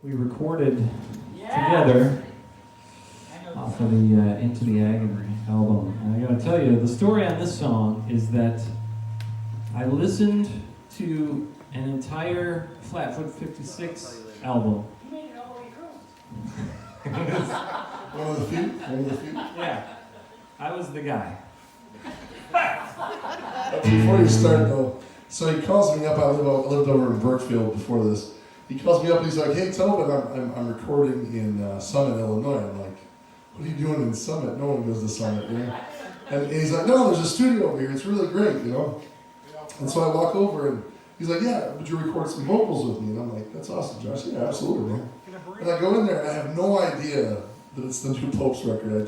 we recorded together off of the Into the Agony album. And I gotta tell you, the story on this song is that I listened to an entire Flatfoot 56 album. You made it all the way through. One of the few? Yeah, I was the guy. Before you start though, so he calls me up, I lived over in Brookfield before this. He calls me up and he's like, "Hey Tobin, I'm recording in Summit, Illinois." I'm like, "What are you doing in Summit? No one goes to Summit, you know?" And he's like, "No, there's a studio over here, it's really great, you know?" And so I walk over and he's like, "Yeah, would you record some vocals with me?" And I'm like, "That's awesome, Josh." "Yeah, absolutely, man." And I go in there and I have no idea that it's the new Popes record. I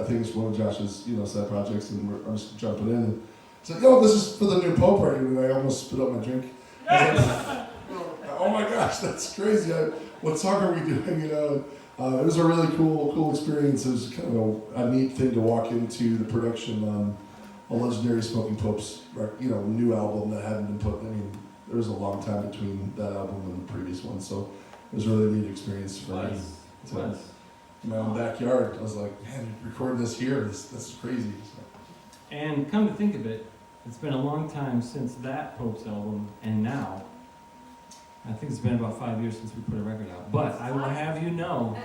think it's one of Josh's, side projects, and I'm just jumping in. And he's like, "Oh, this is for the new Pope record," and I almost spit up my drink. I was like, "Oh my gosh, that's crazy! What song are we doing?" It was a really cool experience. It was kind of a neat thing to walk into the production on a legendary Smoking Popes, new album that hadn't been put. I mean, there was a long time between that album and the previous one, so it was a really neat experience for me. In my own backyard, I was like, "Man, recording this here, this is crazy." So. And come to think of it, it's been a long time since that Popes album, and now, I think it's been about 5 years since we put a record out. But I will have you know,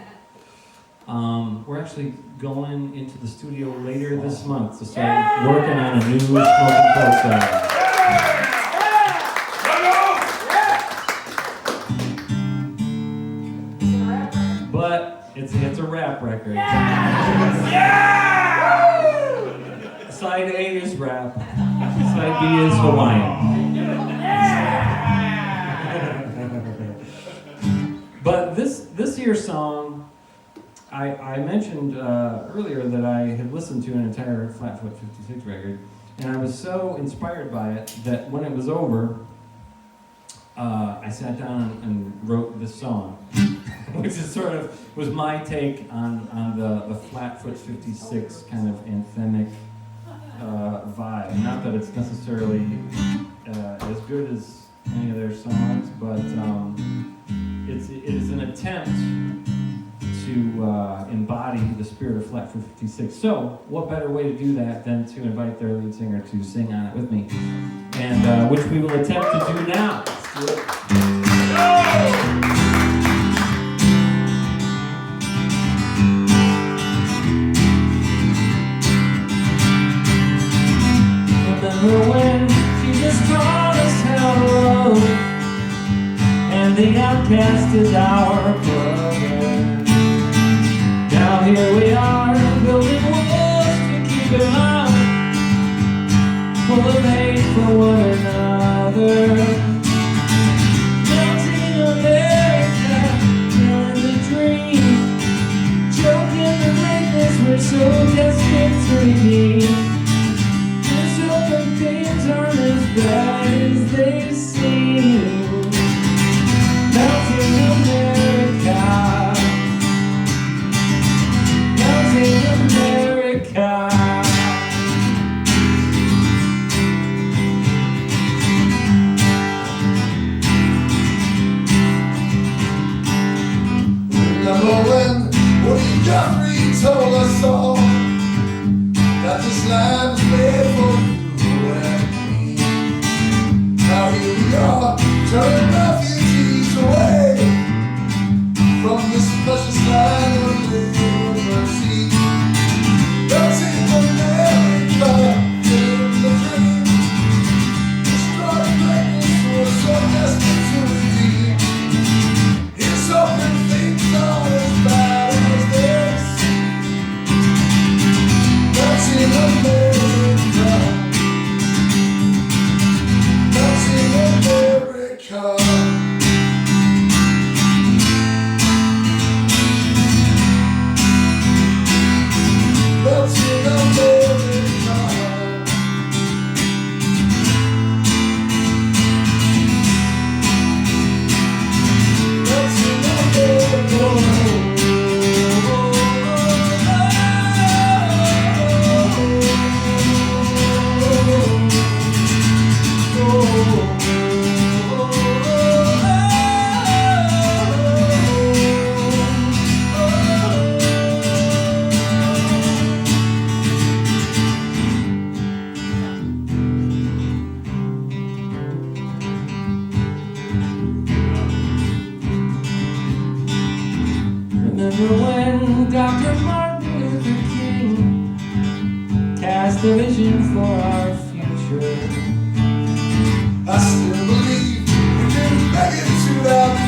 we're actually going into the studio later this month to start working on a new Smoking Popes album. But it's a rap record. Side A is rap, side B is Hawaiian. But this year's song, I mentioned earlier that I had listened to an entire Flatfoot 56 record, and I was so inspired by it that when it was over, I sat down and wrote this song, which is sort of was my take on the Flatfoot 56 kind of anthemic vibe. Not that it's necessarily as good as any of their songs, but it is an attempt to embody the spirit of Flatfoot 56. So, what better way to do that than to invite their lead singer to sing on it with me, and which we will attempt to do now. Let's do it. Remember when Jesus taught us how to love, and the outcast is our brother. Now here we are, building walls to keep him out, full of hate for one another. Melting America, and the dream, choking the greatness we're so desperate to redeem. Things aren't as bad as they seem. Melting America, melting America. Remember when Woody Guthrie told us all that this land is made for you? Now here we are, turning refugees away from this precious land of liberty. Melting America, in the dream, destroy greatness we're so desperate to redeem. Here's hoping things aren't as bad as they seem. Melting America, America. remember when Dr. Martin Luther King cast a vision for our future. I still believe we can make it to that